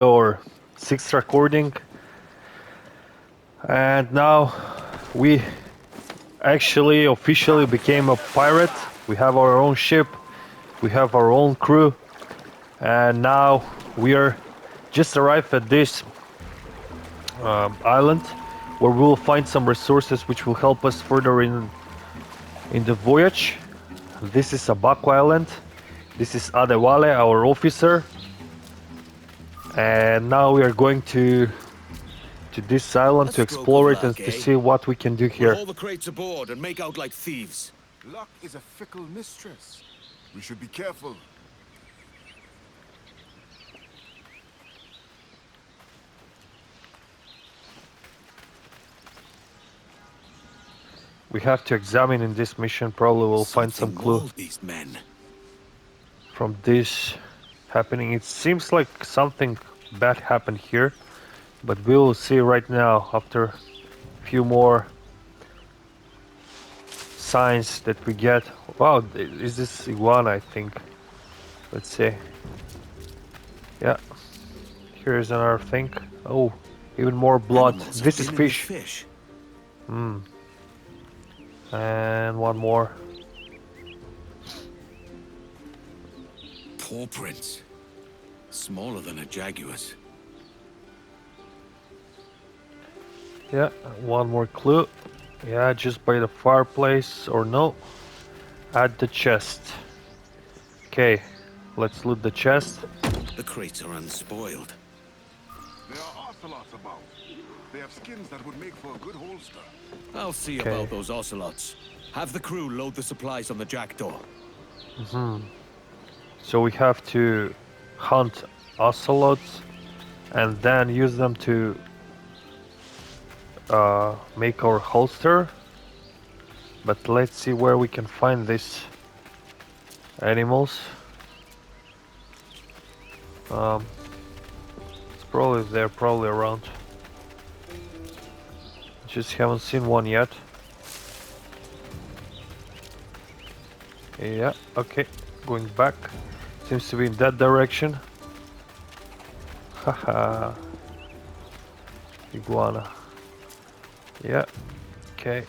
or sixth recording, and now we actually officially became a pirate. We have our own ship, we have our own crew, and now we are just arrived at this island where we will find some resources which will help us further in the voyage. This is Abaco Island. This is Adewale, our officer, and now we are going to this island to explore it and to see what we can do We'll here. haul the crates aboard and make out like thieves. Luck is a fickle mistress. We should be careful. We have to examine in this mission. Probably we'll find some clue These men. from this happening. It seems like something bad happened here, but we will see right now after a few more signs that we get. Wow, is this iguana? I think. Let's see. Yeah, here's another thing. Oh, even more blood. This is fish. And one more. Paw prints. Smaller than a jaguar's. Yeah, one more clue. Yeah, just by the fireplace, or no, at the chest. Okay, let's loot the chest. The crates are unspoiled. There are ocelots about. They have skins that would make for a good holster. I'll see about those ocelots. Have the crew load the supplies on the jackdaw. So we have to hunt ocelots and then use them to make our holster. But let's see where we can find these animals. It's probably they're probably around. Just haven't seen one yet. Yeah, okay, going back. Seems to be in that direction. Haha. Iguana. Yeah, okay.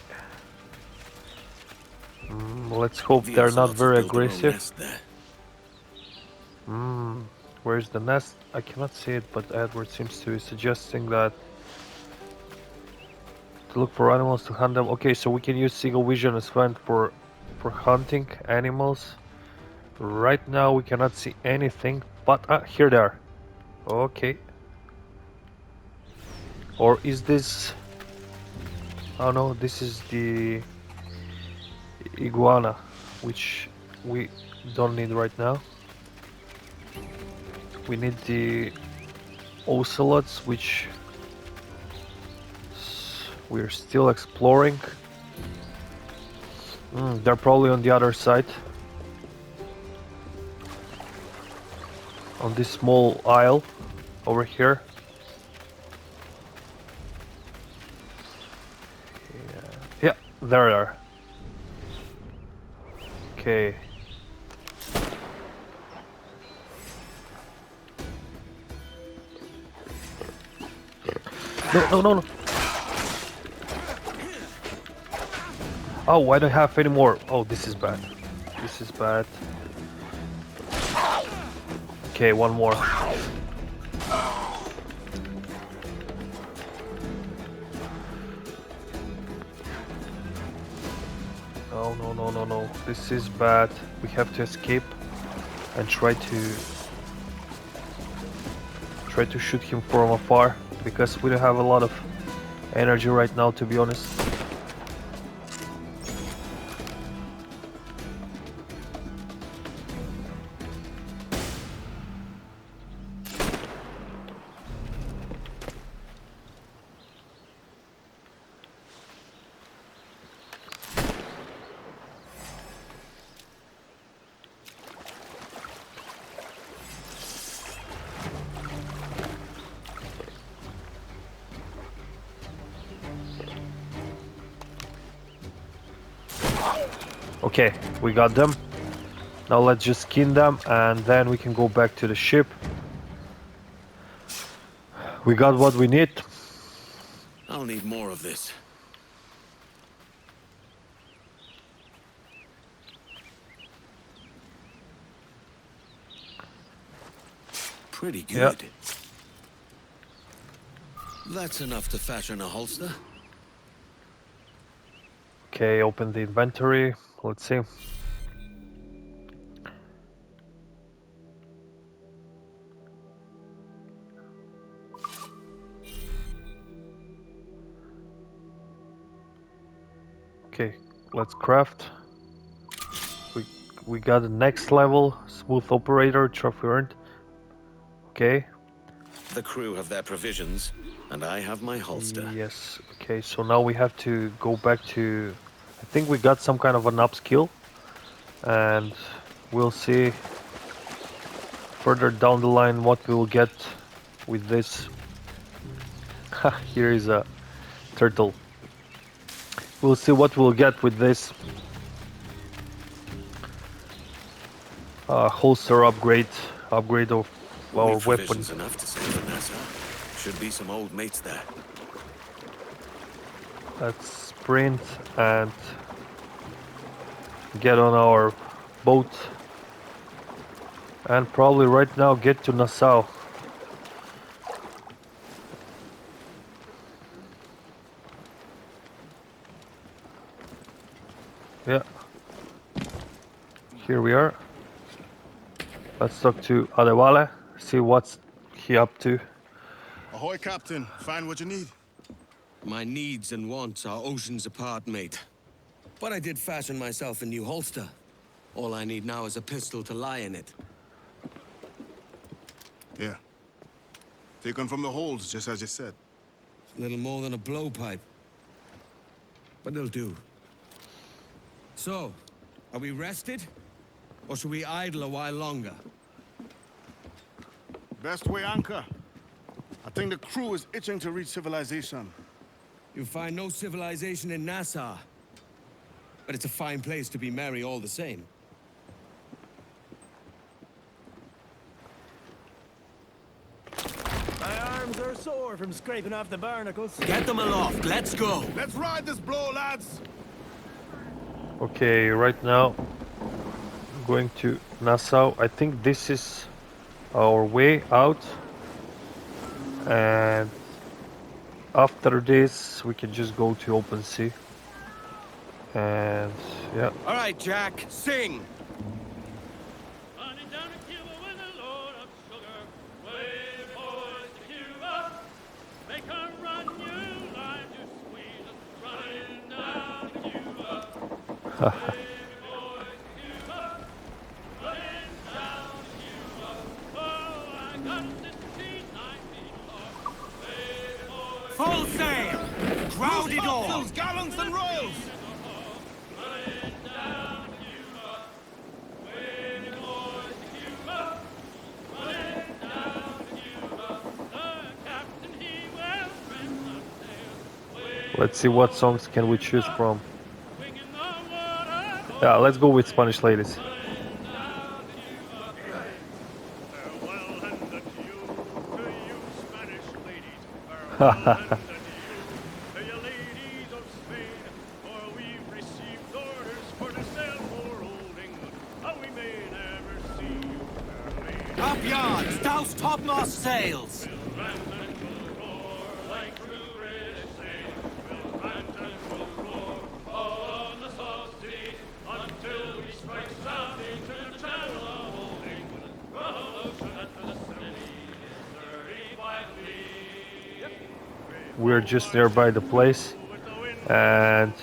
Let's hope they're not very aggressive. Where's the nest? I cannot see it, but Edward seems to be suggesting that to look for animals to hunt them. Okay, so we can use single vision as well for hunting animals. Right now we cannot see anything, but here they are. Okay. Or is this... Oh no, this is the iguana, which we don't need right now. We need the ocelots, which we're still exploring. They're probably on the other side. On this small isle over here. Yeah, there they are. Okay. No. Oh, why don't I have any more? Oh, this is bad. This is bad. Okay, one more. No. This is bad. We have to escape and try to shoot him from afar, because we don't have a lot of energy right now, to be honest. Okay, we got them. Now let's just skin them and then we can go back to the ship. We got what we need. I'll need more of this. Pretty good. Yeah. That's enough to fashion a holster. Okay, open the inventory. Let's see. Okay, let's craft. We got the next level, smooth operator, trophy earned. Okay. The crew have their provisions, and I have my holster. Yes. Okay, so now we have to go back to. I think we got some kind of an upskill, and we'll see further down the line what we will get with this. Here is a turtle. We'll see what we'll get with this holster upgrade of our We've weapon. provisions enough to save for Nassau. Should be some old mates there. Let's sprint and get on our boat and probably right now get to Nassau. Yeah. Here we are. Let's talk to Adewale, see what's he up to. Ahoy, Captain. Find what you need. My needs and wants are oceans apart, mate. But I did fashion myself a new holster. All I need now is a pistol to lie in it. Yeah. Taken from the holds, just as you said. Little more than a blowpipe. But it'll do. So, are we rested? Or should we idle a while longer? Best way anchor. I think the crew is itching to reach civilization. You'll find no civilization in Nassau. But it's a fine place to be merry all the same. My arms are sore from scraping off the barnacles. Get them aloft, let's go! Let's ride this blow, lads! Okay, right now going to Nassau. I think this is our way out, and after this we can just go to open sea. And yeah, All right, Jack, sing! Running down to Cuba with a load of sugar. Way boys to Cuba. Make her run you like to squeeze it. Running down to Cuba. Way boys to Cuba. Running down to Cuba. Oh, I got 1694. Way boys Full sail! Crowd it all! Those gallants and royals! running down to Cuba. Way boys to Cuba. Running down to Cuba. The captain he will trim the sails. let's see what songs can we choose from. Swinging the water. Yeah, let's go with Spanish ladies. Farewell and adieu to you Spanish ladies. Farewell and adieu to you ladies of Spain. For we've received orders for to sail for old England. And we may never see you, fair lady. Up yards! Douse topmast sails! We'll rant and we'll roar like true British sailors. We'll rant and we'll roar all on the South Sea until we strike south into the channel of old England. From ocean to the city is 35 leagues. We're just nearby the place, With the wind and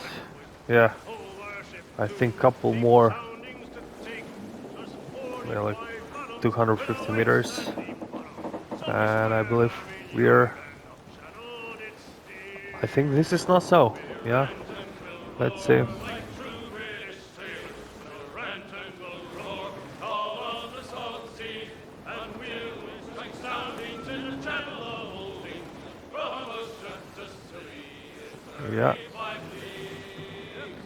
yeah, full worship I think couple more, soundings to take. There's yeah, like 45 250 meters, and I believe we're. I think this is Nassau. Yeah, let's see. like true British sailors. We'll rant and we'll roar all on the South Sea, and we'll strike soundings in the channel of old England. From ocean to sea is Yeah, 35 leagues.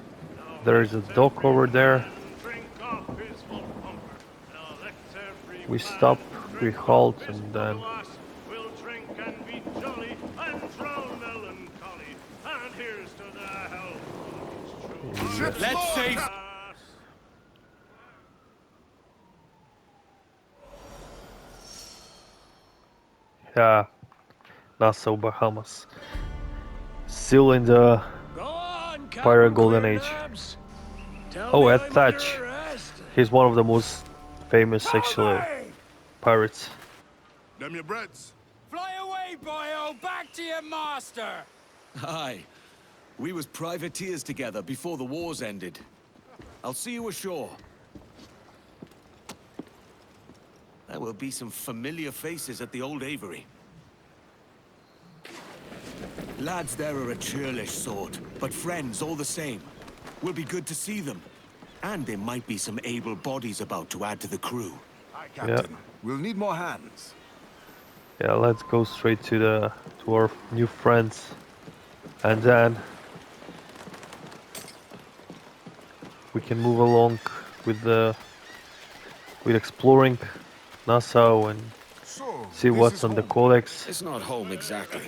there is a dock over there. Drink off his full comfort. Now let every We man stop, we drink halt, off his and full then glass. We'll drink can be jolly and drown melancholy. And here's to the health of its true Ships Let's load, save. Cap- hearts. Yeah, Nassau, Bahamas. Still in the Go on, Pirate Captain Golden Queer Age. Nabs. Tell Oh, me Ed I'm Thatch. under arrest. He's one of the most famous, Tell actually, me! pirates. Them your breads. Fly away, boyo! Back to your master! Aye. We was privateers together before the wars ended. I'll see you ashore. There will be some familiar faces at the old Avery. Lads there are a churlish sort, but friends all the same. Will be good to see them. And there might be some able bodies about to add to the crew. Aye, Captain. We'll need more hands. Yeah, let's go straight to our new friends, and then we can move along with exploring Nassau and So, see this what's is on the home. codex. It's not home exactly.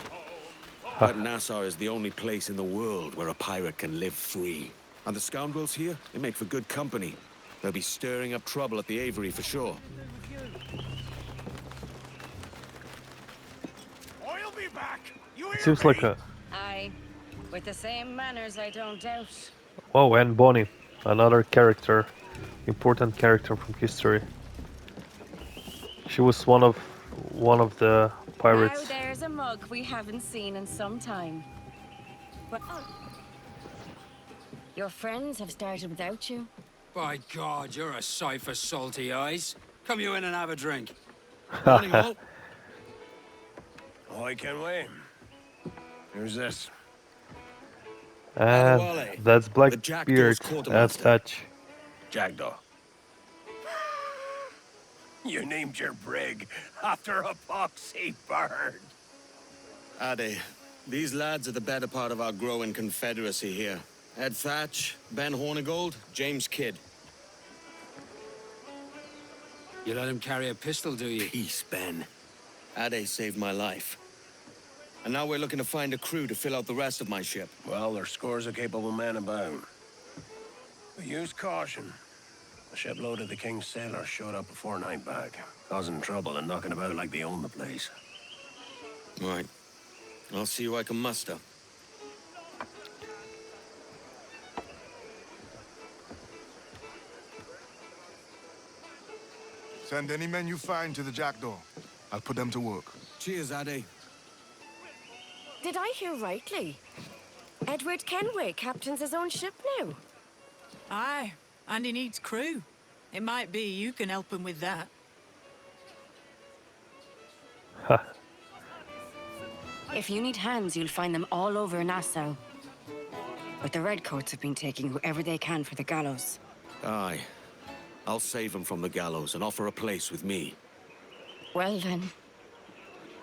But Nassau is the only place in the world where a pirate can live free. And the scoundrels here, they make for good company. They'll be stirring up trouble at the Avery for sure. I'll be back. You hear Seems me? like a Aye. With the same manners, I don't doubt. oh, and Bonnie, another character, important character from history. She was one of the pirates. Now there's a mug we haven't seen in some time. But your friends have started without you. By God, you're a sight for salty eyes. Come you in and have a drink. Morning, all. I can wait. Who's this? And Adewale, that's the Blackbeard Jackdaw's as quartermaster. Thatch. Jackdaw. You named your brig after a poxy bird. Ade, these lads are the better part of our growing confederacy here. Ed Thatch, Ben Hornigold, James Kidd. You let him carry a pistol, do you? Peace, Ben. Ade saved my life. And now we're looking to find a crew to fill out the rest of my ship. Well, there's scores of capable men about. But use caution. A shipload of the King's sailors showed up a fortnight back, causing trouble and knocking about like they own the place. Right. I'll see who I can muster. Send any men you find to the Jackdaw. I'll put them to work. Cheers, Ade. Did I hear rightly? Edward Kenway captains his own ship now. Aye, and he needs crew. It might be you can help him with that. If you need hands, you'll find them all over Nassau. But the Redcoats have been taking whoever they can for the gallows. Aye. I'll save them from the gallows and offer a place with me. Well then,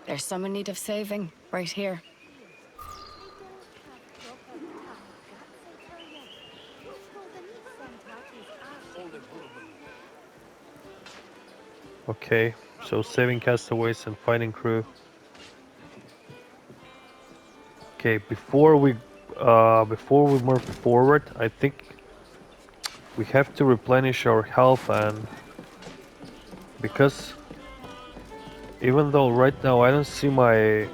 there's some in need of saving, right here. Okay, so saving castaways and finding crew. Okay, before we move forward, I think we have to replenish our health, and because even though right now I don't see my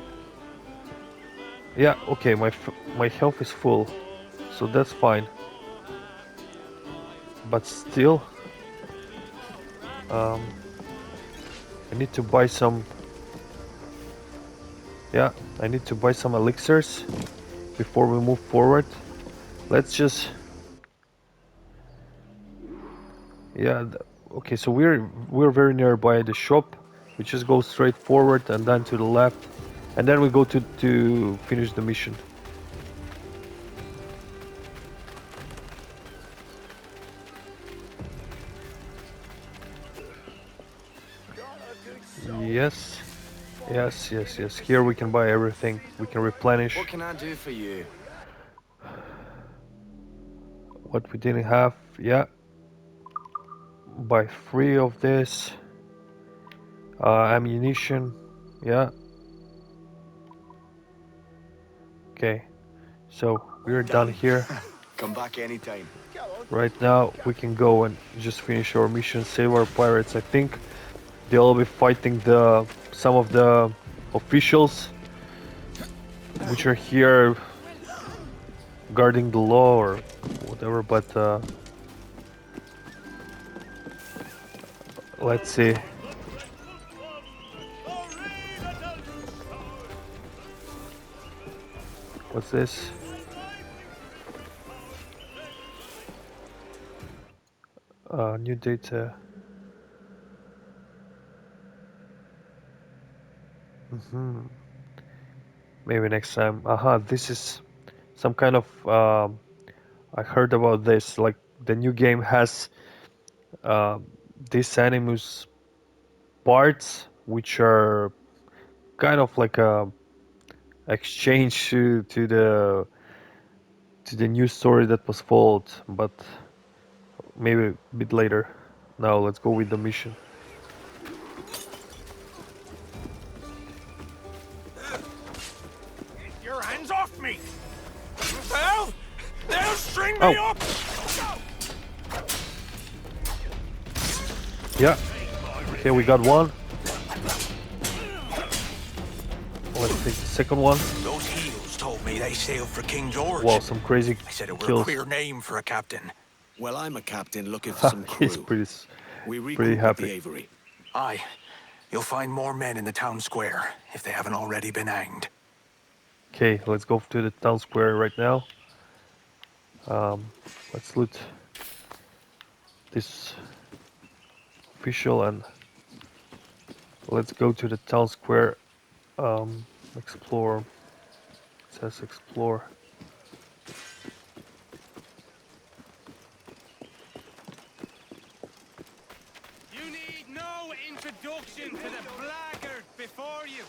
okay, my health is full, so that's fine. But still, I need to buy some. Yeah, I need to buy some elixirs before we move forward. Let's just. Yeah, okay. So we're very nearby the shop. We just go straight forward and then to the left, and then we go to finish the mission. Yes. Yes. Here we can buy everything. We can replenish What can I do for you? what we didn't have. Yeah. Buy 3 of this. Ammunition. Yeah. Okay, so we're done here. Come back anytime. Right now we can go and just finish our mission, save our pirates. I think they'll be fighting some of the officials which are here guarding the law or whatever, but let's see. What's this? New data. Maybe next time. Aha, this is some kind of. I heard about this. Like the new game has these animus parts, which are kind of like a exchange to the new story that was followed, but maybe a bit later. Now let's go with the mission. Your hands off me! They'll string Oh. me up! Yeah. Okay, we got one. Let's take the second one. Those heels told me they sailed for King George. Wow, some crazy I said it were a kills. queer name for a captain. Well, I'm a captain looking for some crew. He's pretty We regroup pretty at happy. the Avery. Aye. You'll find more men in the town square, if they haven't already been hanged. Okay, let's go to the town square right now. Let's loot this official and let's go to the town square. Explore. It says explore. You need no introduction to the blackguard before you.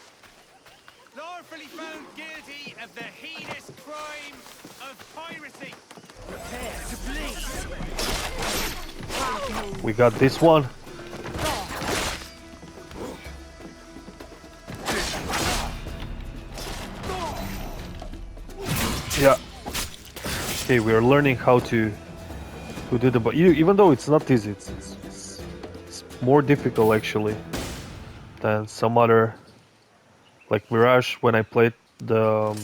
Lawfully found guilty of the heinous crime of piracy. Prepare to bleed. We got this one. Yeah. Okay, we are learning how to do the. But even though it's not easy, it's more difficult actually than some other. Like Mirage, when I played the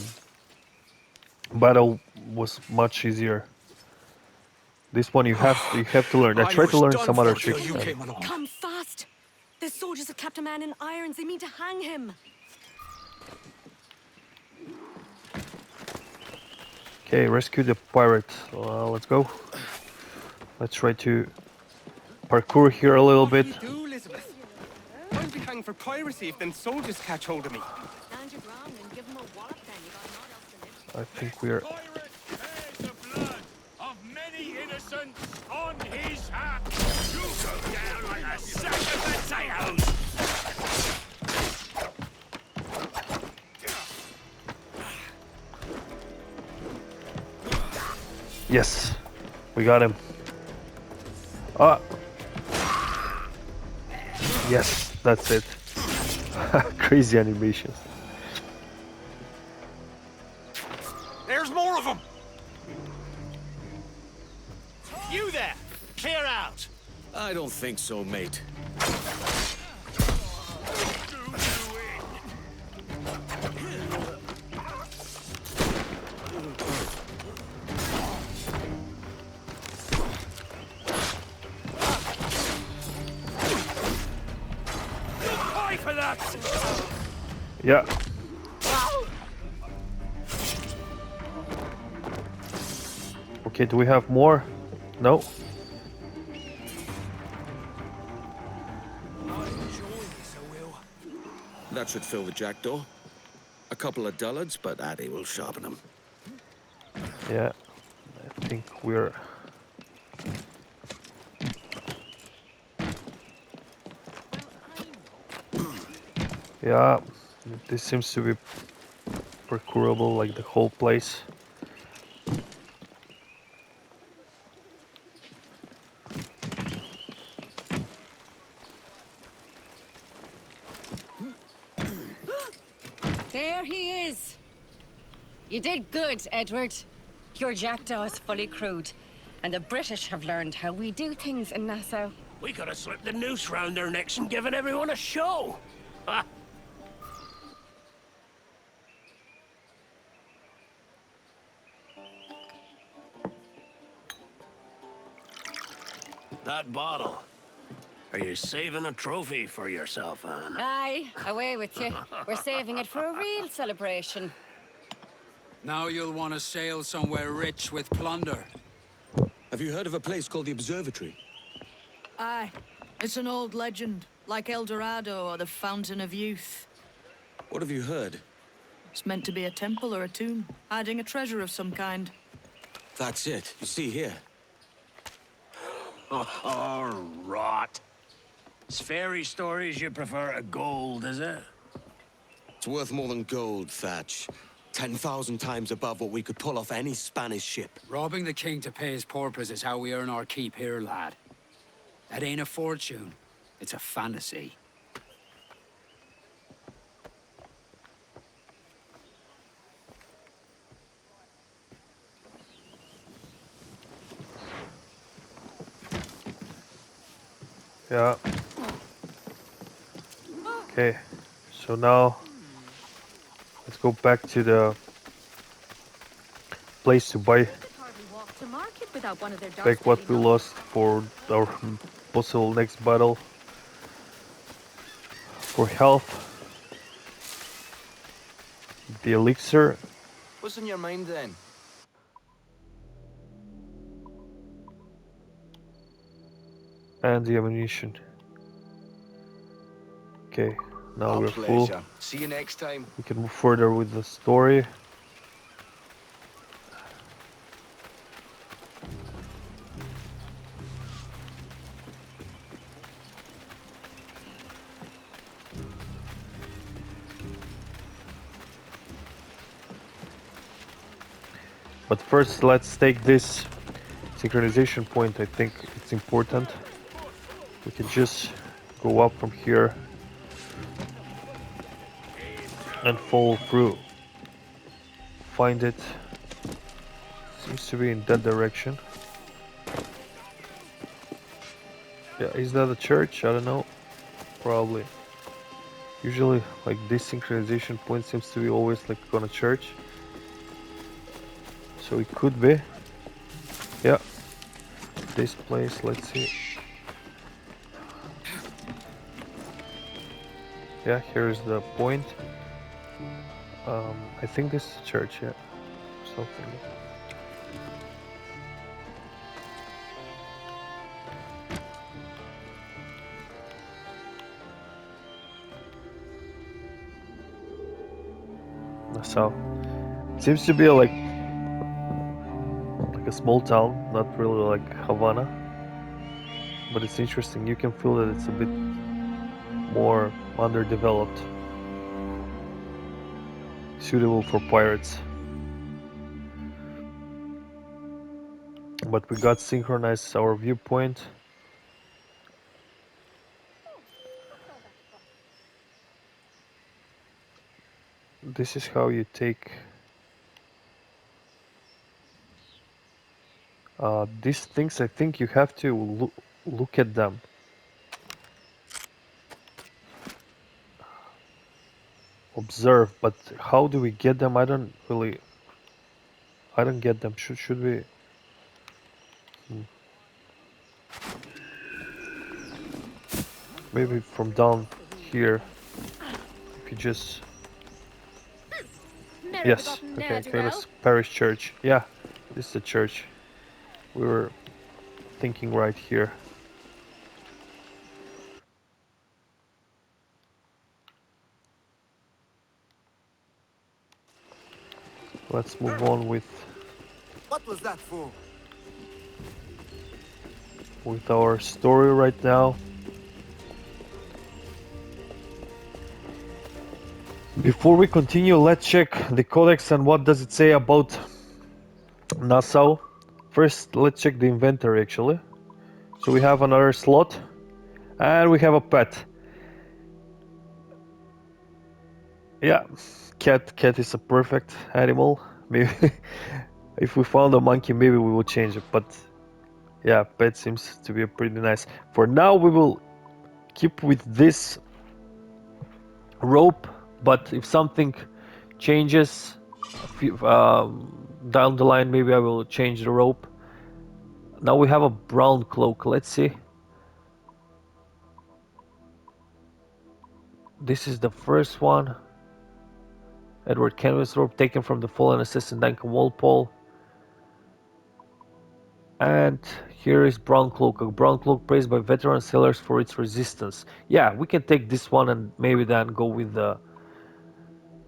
battle was much easier. This one you have to learn. I tried to learn some other tricks. Come fast! The soldiers have kept a man in irons. They mean to hang him. Okay, rescue the pirate. Let's go. Let's try to parkour here a little bit. What do you do, Elizabeth? I'll be hanged for piracy if them soldiers catch hold of me. Stand your ground and give him a wallop then. You got naught else to live. I think we're. Pirate bears the blood of many innocents on his hat. You go down like a sack of potatoes. Yes, we got him. Yes, that's it. Crazy animations. There's more of them! You there! Clear out! I don't think so, mate. Fight for that! Yeah. Okay, do we have more? No. That should fill the jackdaw. A couple of dullards, but Addy will sharpen them. Yeah. I think we're. Yeah, this seems to be parkourable, like the whole place. There he is. You did good, Edward. Your jackdaw is fully crewed, and the British have learned how we do things in Nassau. We could have slipped the noose round their necks and given everyone a show. Ha! That bottle. Are you saving a trophy for yourself, Anne? Aye, away with you. We're saving it for a real celebration. Now you'll want to sail somewhere rich with plunder. Have you heard of a place called the Observatory? Aye. It's an old legend, like El Dorado or the Fountain of Youth. What have you heard? It's meant to be a temple or a tomb, hiding a treasure of some kind. That's it. You see here. Oh, rot. It's fairy stories you prefer to gold, is it? It's worth more than gold, Thatch. 10,000 times above what we could pull off any Spanish ship. Robbing the king to pay his porpoise is how we earn our keep here, lad. That ain't a fortune. It's a fantasy. Yeah. Okay. So now let's go back to the place to buy back what we lost for our possible next battle. For health, the elixir. What's on your mind then? And the ammunition. Okay, now Our we're full. pleasure. See you next time. We can move further with the story. But first, let's take this synchronization point. I think it's important. We can just go up from here and follow through. Find it. Seems to be in that direction. Yeah, is that a church? I don't know. Probably. Usually, like this synchronization point seems to be always like on a church. So it could be. Yeah. This place, let's see. Yeah, here's the point. I think this is a church, yeah. Something. Nassau. Seems to be like a small town, not really like Havana. But it's interesting, you can feel that it's a bit more underdeveloped. Suitable for pirates. But we got synchronized our viewpoint. This is how you take these things. I think you have to look at them. Observe, but how do we get them? I don't get them. Should we? Maybe from down here. If you just yes, okay, famous parish church. Yeah, this is the church. We were thinking right here. Let's move on with What was that for? our story right now. Before we continue, let's check the codex and what does it say about Nassau. First, let's check the inventory actually. So we have another slot and we have a pet. Yeah, cat is a perfect animal. Maybe if we found a monkey, maybe we will change it. But yeah, pet seems to be pretty nice. For now, we will keep with this rope. But if something changes down the line, maybe I will change the rope. Now we have a brown cloak. Let's see. This is the first one. Edward Kenway's rope taken from the fallen assassin Duncan Walpole. And here is brown cloak. A brown cloak praised by veteran sailors for its resistance. Yeah, we can take this one and maybe then go with the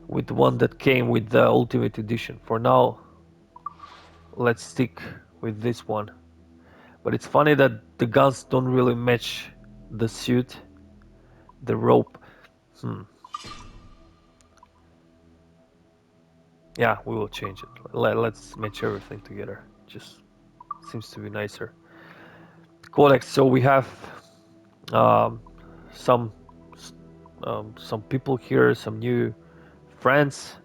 one that came with the Ultimate Edition. For now, let's stick with this one. But it's funny that the guns don't really match the suit, the rope. Yeah, we will change it. Let's match everything together. Just seems to be nicer. Codex. So we have um, some some people here, some new friends,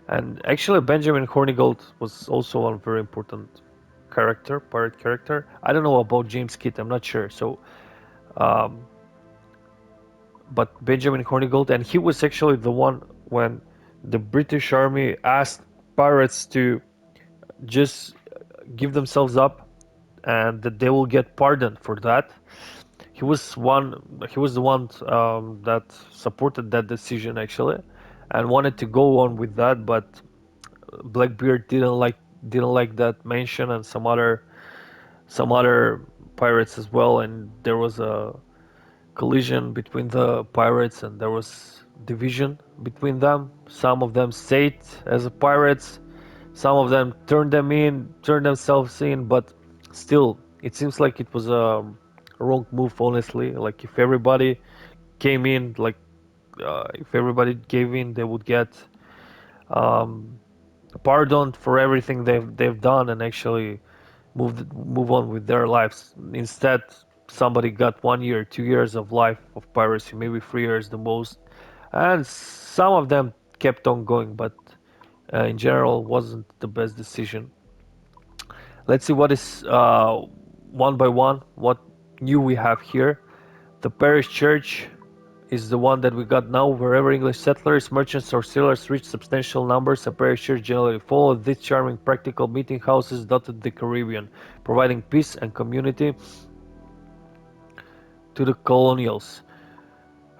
and actually Benjamin Hornigold was also a very important character, pirate character. I don't know about James Kidd. I'm not sure. So, but Benjamin Hornigold, and he was actually the one when the British Army asked pirates to just give themselves up and that they will get pardoned for that. He was the one that supported that decision actually and wanted to go on with that, but Blackbeard didn't like that mention, and some other pirates as well, and there was a collision between the pirates and there was division between them. Some of them stayed as pirates, some of them turned themselves in, but still, it seems like it was a wrong move, honestly. Like if everybody came in, like if everybody gave in, they would get um, pardoned for everything they've done and actually move on with their lives. Instead, somebody got 1 year, 2 years of life of piracy, maybe 3 years the most, and some of them kept on going, but in general wasn't the best decision. Let's see what is one by one what new we have here. The parish church is the one that we got now. Wherever English settlers, merchants, or sailors reach substantial numbers, a parish church generally followed. These charming practical meeting houses dotted the Caribbean, providing peace and community to the colonials.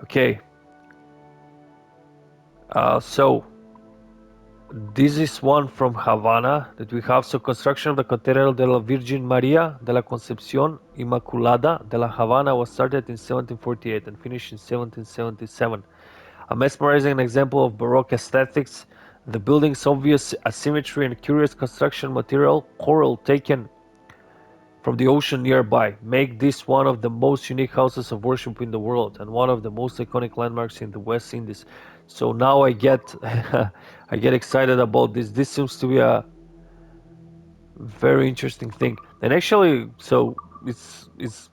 Okay, so this is one from Havana that we have. So construction of the Catedral de la Virgen María de la Concepción Inmaculada de la Havana was started in 1748 and finished in 1777. A mesmerizing example of Baroque aesthetics, the building's obvious asymmetry and curious construction material, coral taken from the ocean nearby, make this one of the most unique houses of worship in the world and one of the most iconic landmarks in the West Indies. So now I get I get excited about this. This seems to be a very interesting thing. And actually, so it's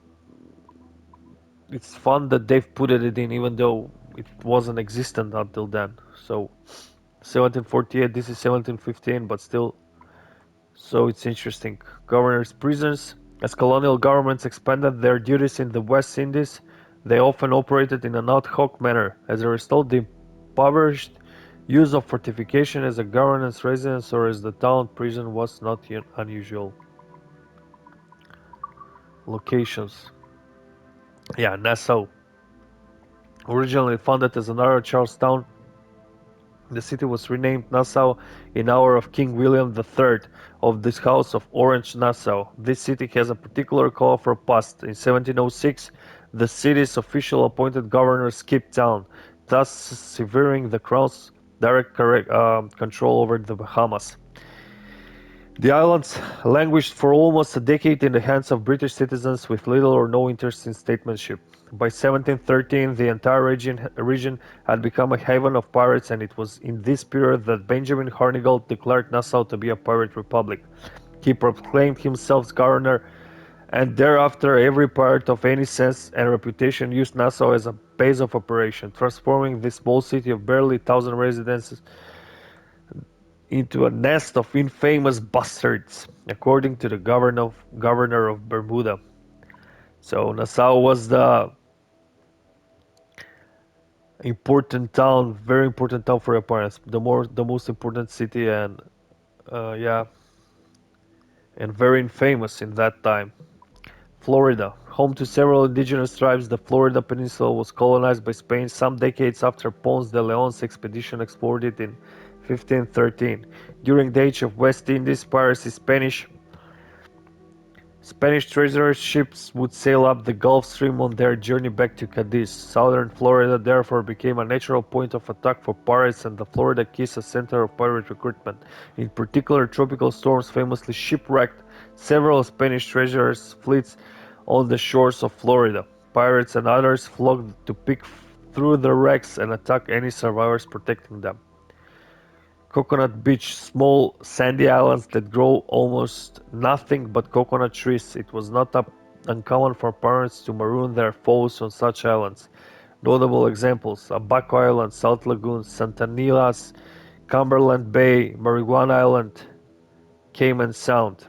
fun that they've put it in, even though it wasn't existent until then. So 1748, this is 1715, but still. So it's interesting. Governors' prisons. As colonial governments expanded their duties in the West Indies, they often operated in an ad hoc manner. As a result, the impoverished use of fortification as a governance residence or as the town prison was not unusual. Locations. Yeah, Nassau. Originally founded as another Charlestown, the city was renamed Nassau in honor of King William III of the House of Orange-Nassau. This city has a particular colorful past. In 1706, the city's official appointed governor skipped town, thus severing the crown's direct control over the Bahamas. The islands languished for almost a decade in the hands of British citizens with little or no interest in statesmanship. By 1713, the entire region had become a haven of pirates, and it was in this period that Benjamin Hornigold declared Nassau to be a pirate republic. He proclaimed himself governor, and thereafter every pirate of any sense and reputation used Nassau as a base of operation, transforming this small city of barely 1,000 residents into a nest of infamous bastards, according to the governor of Bermuda. So Nassau was the important town, very important town for Japan, the most important city, and yeah, and very infamous in that time. Florida, home to several indigenous tribes, the Florida Peninsula was colonized by Spain some decades after Ponce de Leon's expedition explored it in 1513. During the age of West Indies piracy, Spanish treasure ships would sail up the Gulf Stream on their journey back to Cadiz. Southern Florida therefore became a natural point of attack for pirates and the Florida Keys a center of pirate recruitment. In particular, tropical storms famously shipwrecked several Spanish treasure fleets on the shores of Florida. Pirates and others flocked to pick through the wrecks and attack any survivors protecting them. Coconut Beach, small sandy islands that grow almost nothing but coconut trees. It was not uncommon for pirates to maroon their foes on such islands. Notable examples: Abaco Island, Salt Lagoon, Santa Nilas, Cumberland Bay, Marijuana Island, Cayman Sound.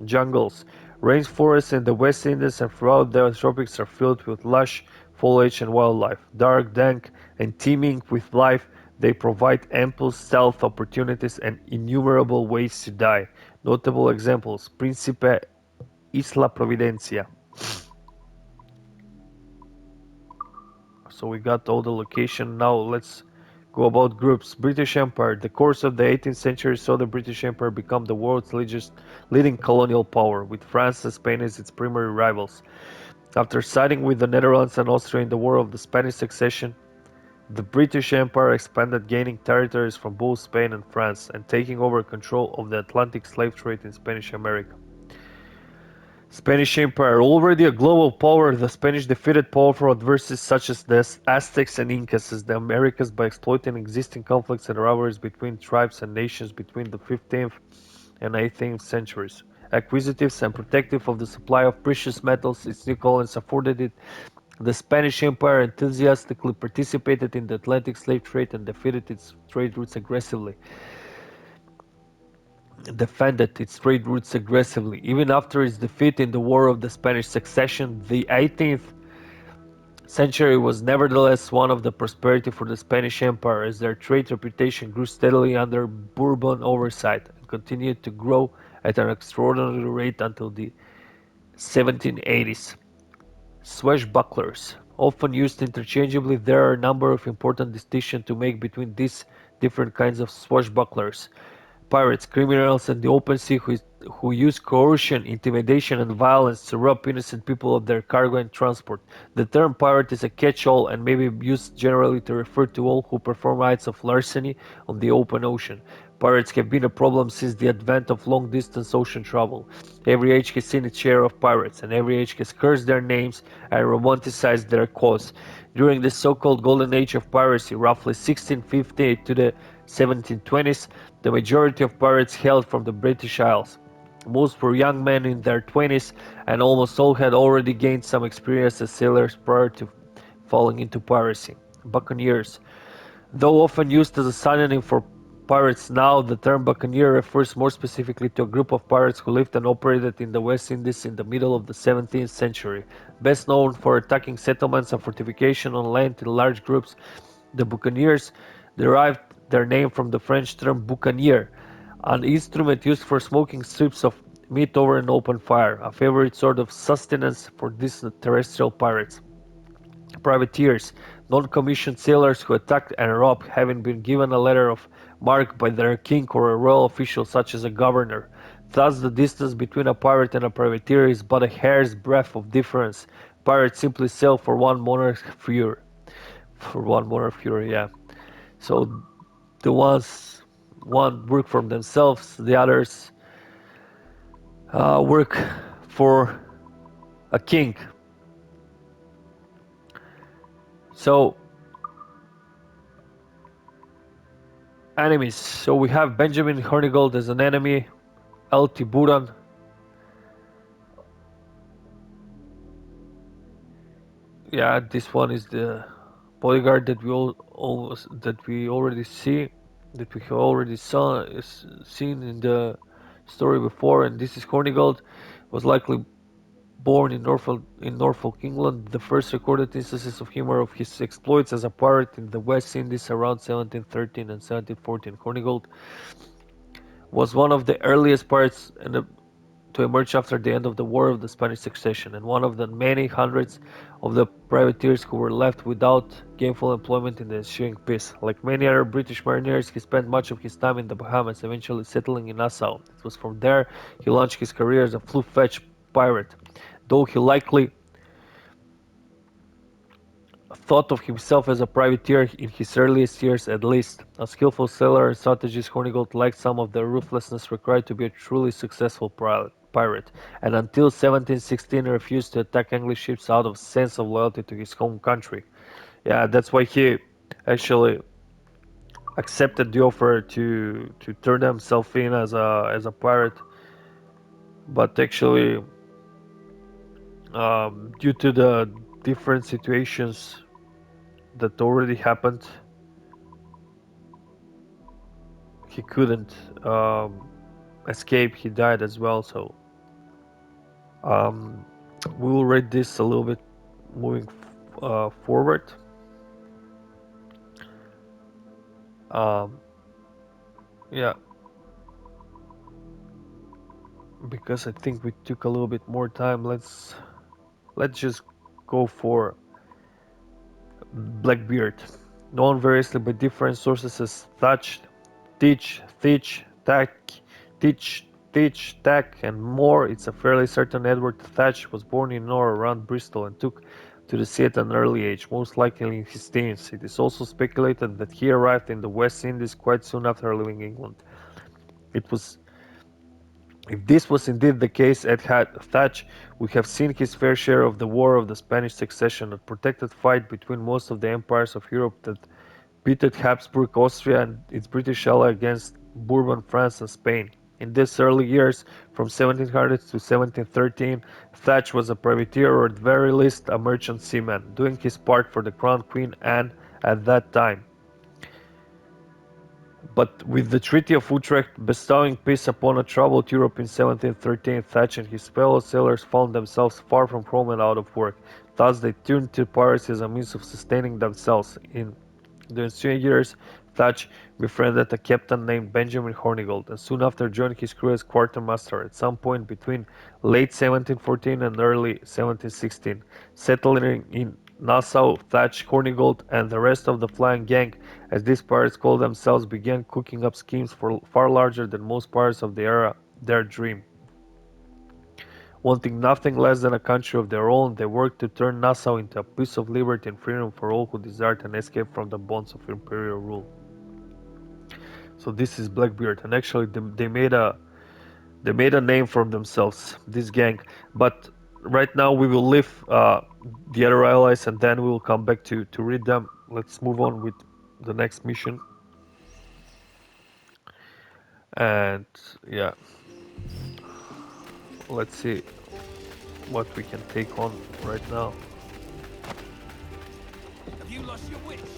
Jungles. Rainforests in the West Indies and throughout the tropics are filled with lush foliage and wildlife. Dark, dank, and teeming with life, they provide ample stealth opportunities and innumerable ways to die. Notable examples: Principe, Isla Providencia. So we got all the location. Now let's go about groups. British Empire. The course of the 18th century saw the British Empire become the world's leading colonial power, with France and Spain as its primary rivals. After siding with the Netherlands and Austria in the War of the Spanish Succession, the British Empire expanded, gaining territories from both Spain and France, and taking over control of the Atlantic slave trade in Spanish America. Spanish Empire. Already a global power, the Spanish defeated powerful adversaries such as the Aztecs and Incas as the Americas by exploiting existing conflicts and rivalries between tribes and nations between the 15th and 18th centuries. Acquisitive and protective of the supply of precious metals its new colonies afforded it, the Spanish Empire enthusiastically participated in the Atlantic slave trade and defended its trade routes aggressively. Even after its defeat in the War of the Spanish Succession, the 18th century was nevertheless one of the prosperity for the Spanish Empire as their trade reputation grew steadily under Bourbon oversight and continued to grow at an extraordinary rate until the 1780s. Swashbucklers. Often used interchangeably, there are a number of important distinctions to make between these different kinds of swashbucklers. Pirates, criminals, and the open sea who use coercion, intimidation, and violence to rob innocent people of their cargo and transport. The term pirate is a catch-all and may be used generally to refer to all who perform acts of larceny on the open ocean. Pirates have been a problem since the advent of long-distance ocean travel. Every age has seen its share of pirates, and every age has cursed their names and romanticized their cause. During the so-called golden age of piracy, roughly 1650 to the 1720s, the majority of pirates hailed from the British Isles. Most were young men in their 20s, and almost all had already gained some experience as sailors prior to falling into piracy. Buccaneers. Though often used as a synonym for pirates now, the term buccaneer refers more specifically to a group of pirates who lived and operated in the West Indies in the middle of the 17th century. Best known for attacking settlements and fortifications on land in large groups, the buccaneers derived their name from the French term boucanier, an instrument used for smoking strips of meat over an open fire, a favorite sort of sustenance for these terrestrial pirates. Privateers, non-commissioned sailors who attacked and robbed, having been given a letter of marque by their king or a royal official such as a governor. Thus the distance between a pirate and a privateer is but a hair's breadth of difference. Pirates simply sail for one monarch's fury. Yeah. So the one work for themselves, the others work for a king. So enemies. So we have Benjamin Hornigold as an enemy, El Tiburon. Yeah, this one is the bodyguard that we already see. that we have already seen in the story before, and this is Hornigold, was likely born in Norfolk, England. The first recorded instances of him are of his exploits as a pirate in the West Indies around 1713 and 1714. Hornigold was one of the earliest pirates to emerge after the end of the War of the Spanish Succession, and one of the many hundreds of the privateers who were left without gainful employment in the ensuing peace. Like many other British mariners, he spent much of his time in the Bahamas, eventually settling in Nassau. It was from there he launched his career as a full-fledged pirate, though he likely thought of himself as a privateer in his earliest years at least. A skillful sailor and strategist, Hornigold lacked some of the ruthlessness required to be a truly successful pirate, and until 1716 refused to attack English ships out of sense of loyalty to his home country. Yeah, that's why he actually accepted the offer to turn himself in as a pirate, but actually due to the different situations that already happened, he couldn't escape. He died as well. So um, we will read this a little bit moving forward. Yeah, because I think we took a little bit more time. Let's just go for Blackbeard, known variously by different sources as Thatch, Thitch, Tack, Teach, Tack, and more. It's a fairly certain Edward Thatch was born in or around Bristol and took to the sea at an early age, most likely in his teens. It is also speculated that he arrived in the West Indies quite soon after leaving England. If this was indeed the case, Thatch would have seen his fair share of the War of the Spanish Succession, a protracted fight between most of the empires of Europe that pitted Habsburg Austria and its British ally against Bourbon France and Spain. In these early years, from 1700 to 1713, Thatch was a privateer or at the very least a merchant seaman, doing his part for the Crown Queen Anne at that time. But with the Treaty of Utrecht bestowing peace upon a troubled Europe in 1713, Thatch and his fellow sailors found themselves far from home and out of work. Thus they turned to piracy as a means of sustaining themselves. In the ensuing years, Thatch befriended a captain named Benjamin Hornigold, and soon after joined his crew as quartermaster at some point between late 1714 and early 1716. Settling in Nassau, Thatch, Hornigold, and the rest of the flying gang, as these pirates called themselves, began cooking up schemes far larger than most pirates of the era dared dream. Wanting nothing less than a country of their own, they worked to turn Nassau into a piece of liberty and freedom for all who desired an escape from the bonds of imperial rule. So this is Blackbeard, and actually they made a name for themselves, this gang. But right now we will leave the other allies, and then we will come back to read them. Let's move on with the next mission. And yeah, let's see what we can take on right now. Have you lost your wits?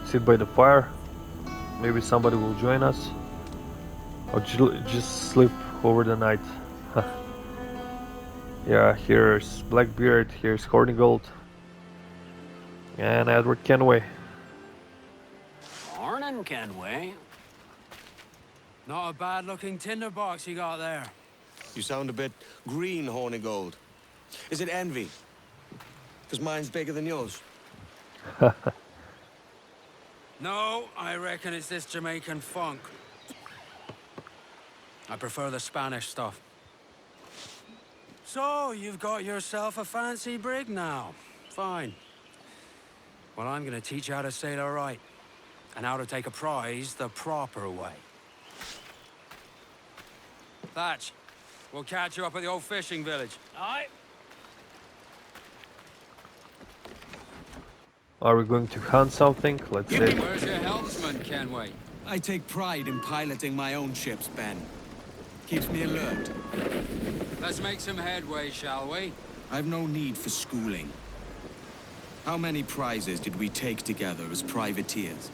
Sit by the fire. Maybe somebody will join us, or just sleep over the night. Yeah, here's Blackbeard, here's Hornigold, and Edward Kenway. Morning, Kenway. Not a bad-looking tinderbox you got there. You sound a bit green, Hornigold. Is it envy? Because mine's bigger than yours. No, I reckon it's this Jamaican funk. I prefer the Spanish stuff. So, you've got yourself a fancy brig now. Fine. Well, I'm gonna teach you how to sail her right, and how to take a prize the proper way. Thatch, we'll catch you up at the old fishing village. Aye. Are we going to hunt something? Let's see. Where's your helmsman, Kenway? I take pride in piloting my own ships, Ben. Keeps me alert. Let's make some headway, shall we? I've no need for schooling. How many prizes did we take together as privateers?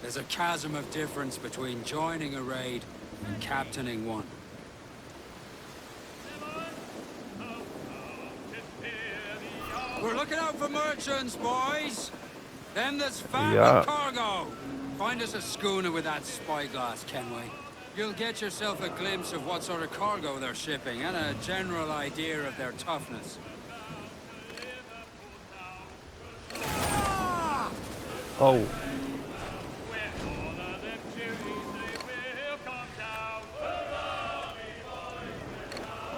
There's a chasm of difference between joining a raid and captaining one. We're looking out for merchants, boys. Them that's fat with cargo. Find us a schooner with that spyglass, Kenway. You'll get yourself a glimpse of what sort of cargo they're shipping and a general idea of their toughness. Oh.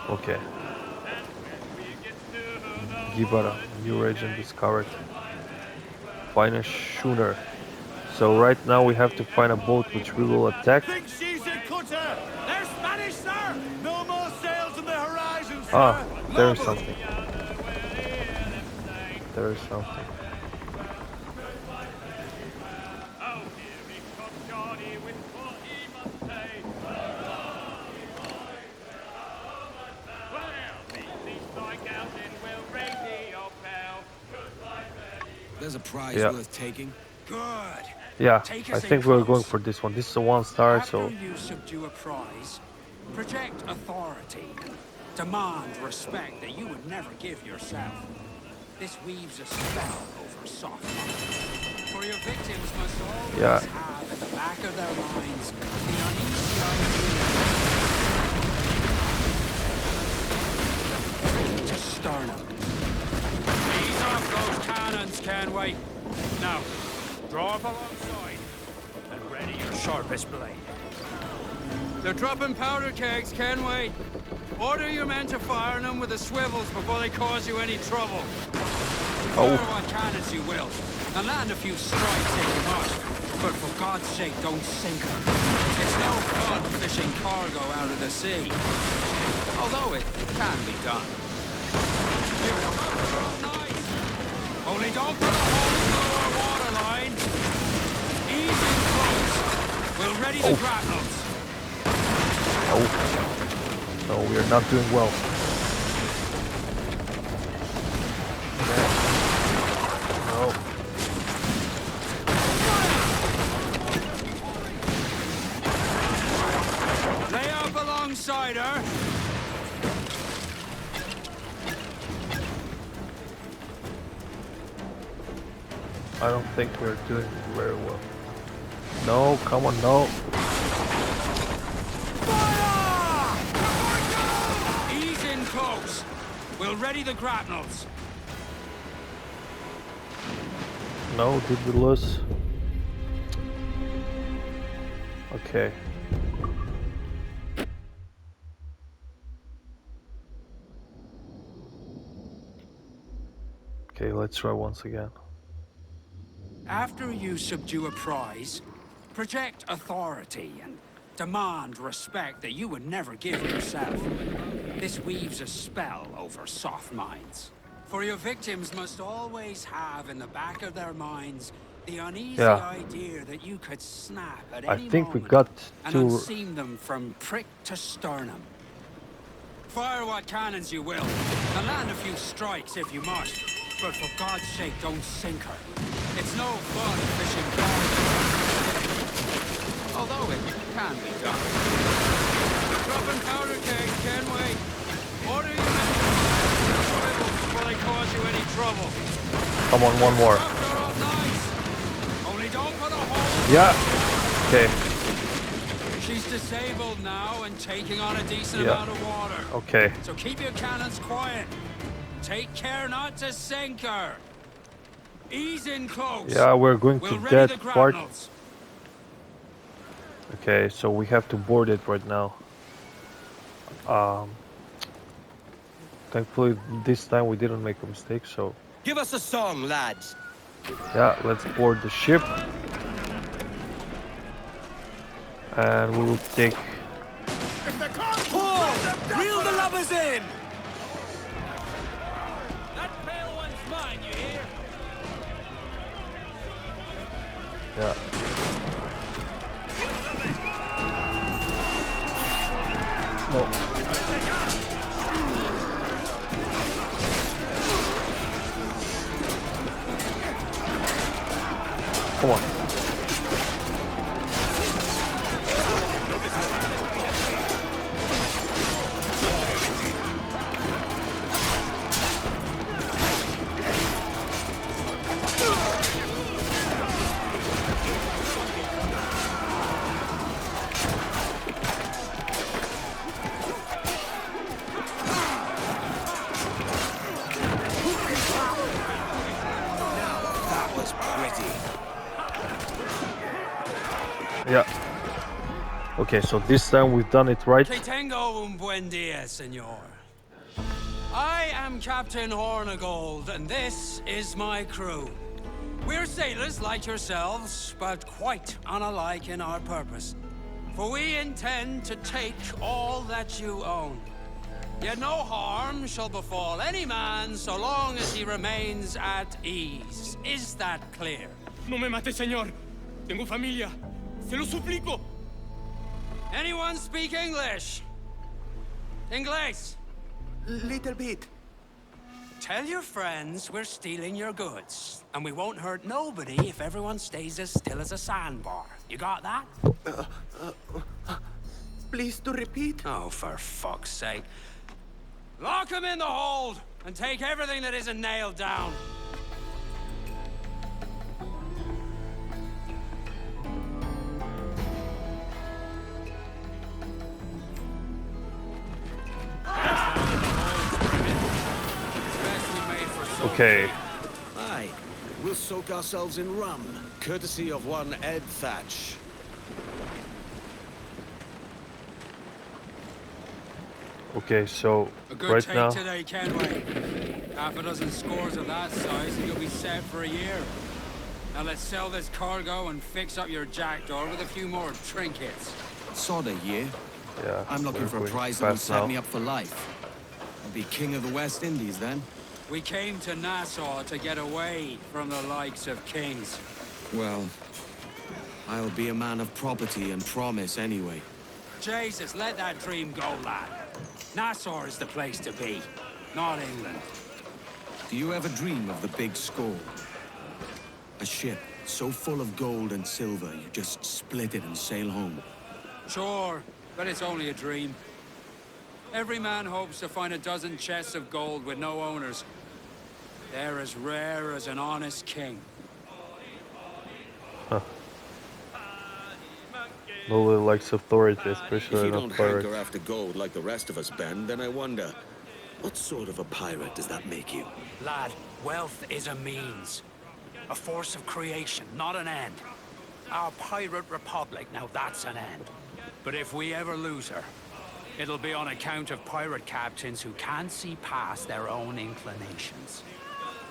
Okay. Gibara, new region discovered. Find a schooner. So right now we have to find a boat which we will attack. Think she's a cutter? They're Spanish, sir! No more sails on the horizon, sir! Ah, there is something. There is something. There's a prize worth taking. Good. Yeah, I think we're going for this one. This is a 1-star, so... After you subdue a prize, project authority and demand respect that you would never give yourself. This weaves a spell over soft minds. For your victims must always have in the back of their minds the uneasy idea to sternum. Ease off those cannons, Kenway. Now, draw up alongside and ready your sharpest blade. They're dropping powder kegs, Kenway. Order your men to fire them with the swivels before they cause you any trouble. Fire what cannons you will, and land a few strikes if you must. But for God's sake, don't sink her. It's no fun fishing cargo out of the sea. Although it can be done. Nice. Only don't put a hole in our water line. Ease in close. We'll ready the grapnels. No, we are not doing well. No. Lay up alongside her. I don't think we're doing very well. No, come on, no. Ease in close. We'll ready the grapnels. No, did we lose? Okay. Okay, let's try once again. After you subdue a prize, project authority and demand respect that you would never give yourself. This weaves a spell over soft minds. For your victims must always have in the back of their minds the uneasy idea that you could snap at any think we moment got and to unseam them from prick to sternum. Fire what cannons you will, and land a few strikes if you must. But for God's sake, don't sink her. It's no fun fishing cargo. Although it can be done. Dropping powder kegs, Kenway. Order your men before they cause you any trouble. Come on, one more. Nice. Only don't put a hole. Yeah. Okay. She's disabled now and taking on a decent amount of water. Okay. So keep your cannons quiet. Take care not to sink her. Ease in close. Yeah, we're going to that part. Grapnels. Okay, so we have to board it right now. Thankfully, this time we didn't make a mistake, so... Give us a song, lads. Yeah, let's board the ship. And we will take... Pull! Reel the lubbers in! That pale one's mine, you hear? Yeah. Come on. That was pretty. Yeah. Okay, so this time we've done it right. Que tengo un buen dia, senor. I am Captain Hornigold, and this is my crew. We're sailors like yourselves, but quite unalike in our purpose. For we intend to take all that you own. Yet no harm shall befall any man so long as he remains at ease. Is that clear? No me mate, señor. Tengo familia. Se lo suplico. Anyone speak English? Inglés? Little bit. Tell your friends we're stealing your goods, and we won't hurt nobody if everyone stays as still as a sandbar. You got that? Please to repeat. Oh, for fuck's sake. Lock him in the hold, and take everything that isn't nailed down. Okay. Aye, we'll soak ourselves in rum, courtesy of one Ed Thatch. Okay, so A good right take now, today, Kenway. Half a dozen scores of that size, and you'll be set for a year. Now let's sell this cargo and fix up your jackdaw with a few more trinkets. Sod a year. yeah, I'm looking we're for a going prize that will fast set now. me up for life. I'll be king of the West Indies then. We came to Nassau to get away from the likes of kings. Well, I'll be a man of property and promise anyway. Jesus, let that dream go, lad. Nassau is the place to be, not England. Do you ever dream of the big score? A ship so full of gold and silver you just split it and sail home. Sure, but it's only a dream. Every man hopes to find a dozen chests of gold with no owners. They're as rare as an honest king. Nobody likes authority, If especially you not don't pirates. hanker after gold like the rest of us, Ben, then I wonder, what sort of a pirate does that make you? Lad, wealth is a means. A force of creation, not an end. Our pirate republic, now that's an end. But if we ever lose her, it'll be on account of pirate captains who can't see past their own inclinations.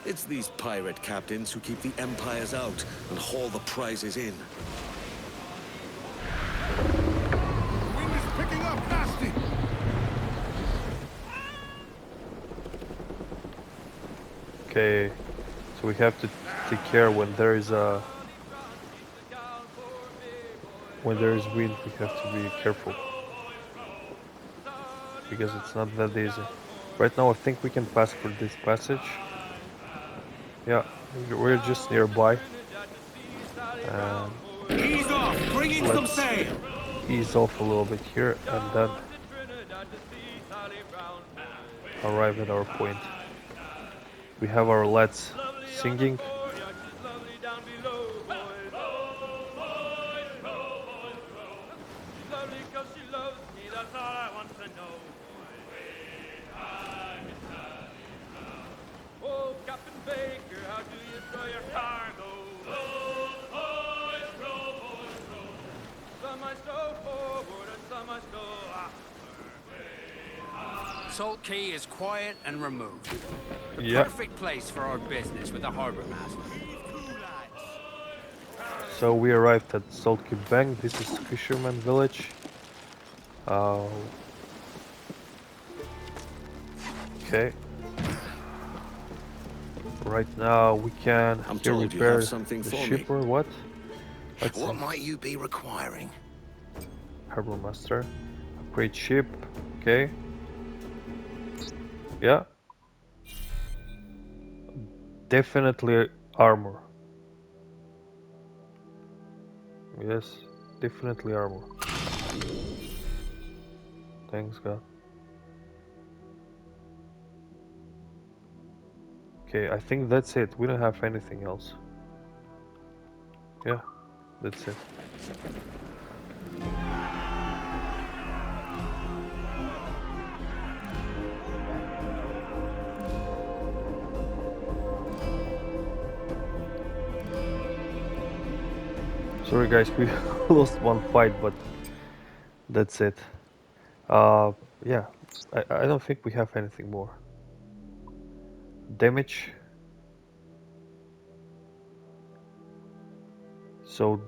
It's these pirate captains who keep the empires out and haul the prizes in. Wind is picking up nasty. Okay, so we have to take care when there is a wind. We have to be careful because it's not that easy. Right now, I think we can pass for this passage. Yeah, we're just nearby. Ease off! Bring in some sail! Ease off a little bit here and then arrive at our point. We have our lads singing. Oh, Captain Baker, how do you throw your cargo? Some must go forward and some must go after. Salt Key is quiet and removed. The Yeah. perfect place for our business with the harbor master. So we arrived at Salt Cay Bank. This is Fisherman Village. Okay. Right now we can I'm here told you repair have something the for ship me. or what? Let's What see. might you be requiring? Harbor Master. Upgrade ship. Okay. Yeah. Definitely armor. Yes, definitely armor. Thanks God. Okay, I think that's it. We don't have anything else. Yeah, that's it. Sorry guys, we lost one fight, but that's it. Yeah, I don't think we have anything more. Damage. So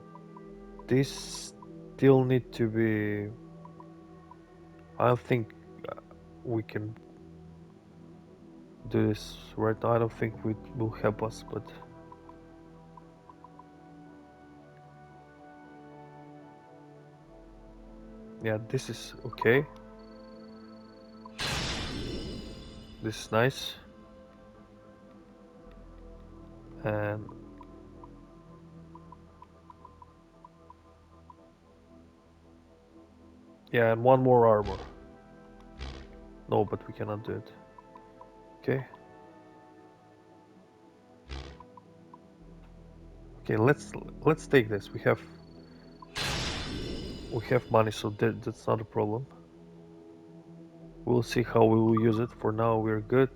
this still need to be. I don't think we can do this right now. I don't think it will help us, but yeah, this is okay. This is nice. And yeah, and one more armor. No, but we cannot do it. Okay. Okay, let's take this. We have money, so that's not a problem. We'll see how we will use it. For now, we're good.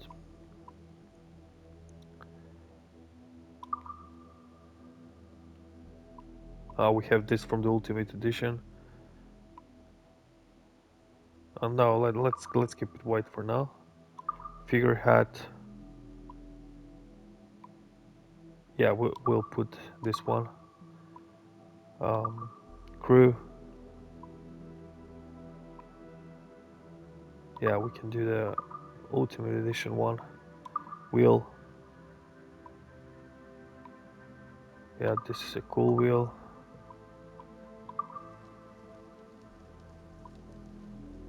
We have this from the Ultimate Edition. And now let's keep it white for now. Figure hat. Yeah, we'll put this one. Crew. Yeah, we can do the Ultimate Edition one. Wheel. Yeah, this is a cool wheel.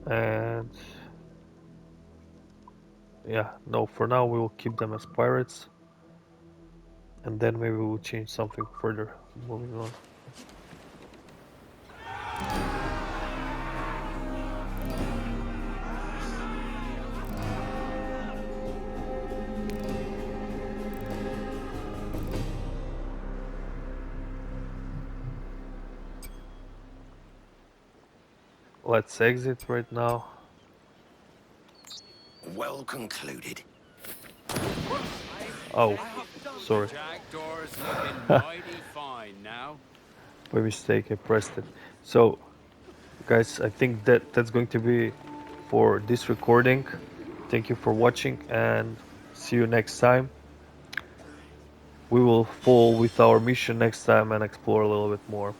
And yeah, no, for now we will keep them as pirates. And then maybe we'll change something further. Moving on. Let's exit right now. Well concluded. Oh, sorry. Jackdaws looking mighty fine now. By mistake, I pressed it. So, guys, I think that's going to be for this recording. Thank you for watching and see you next time. We will fall with our mission next time and explore a little bit more.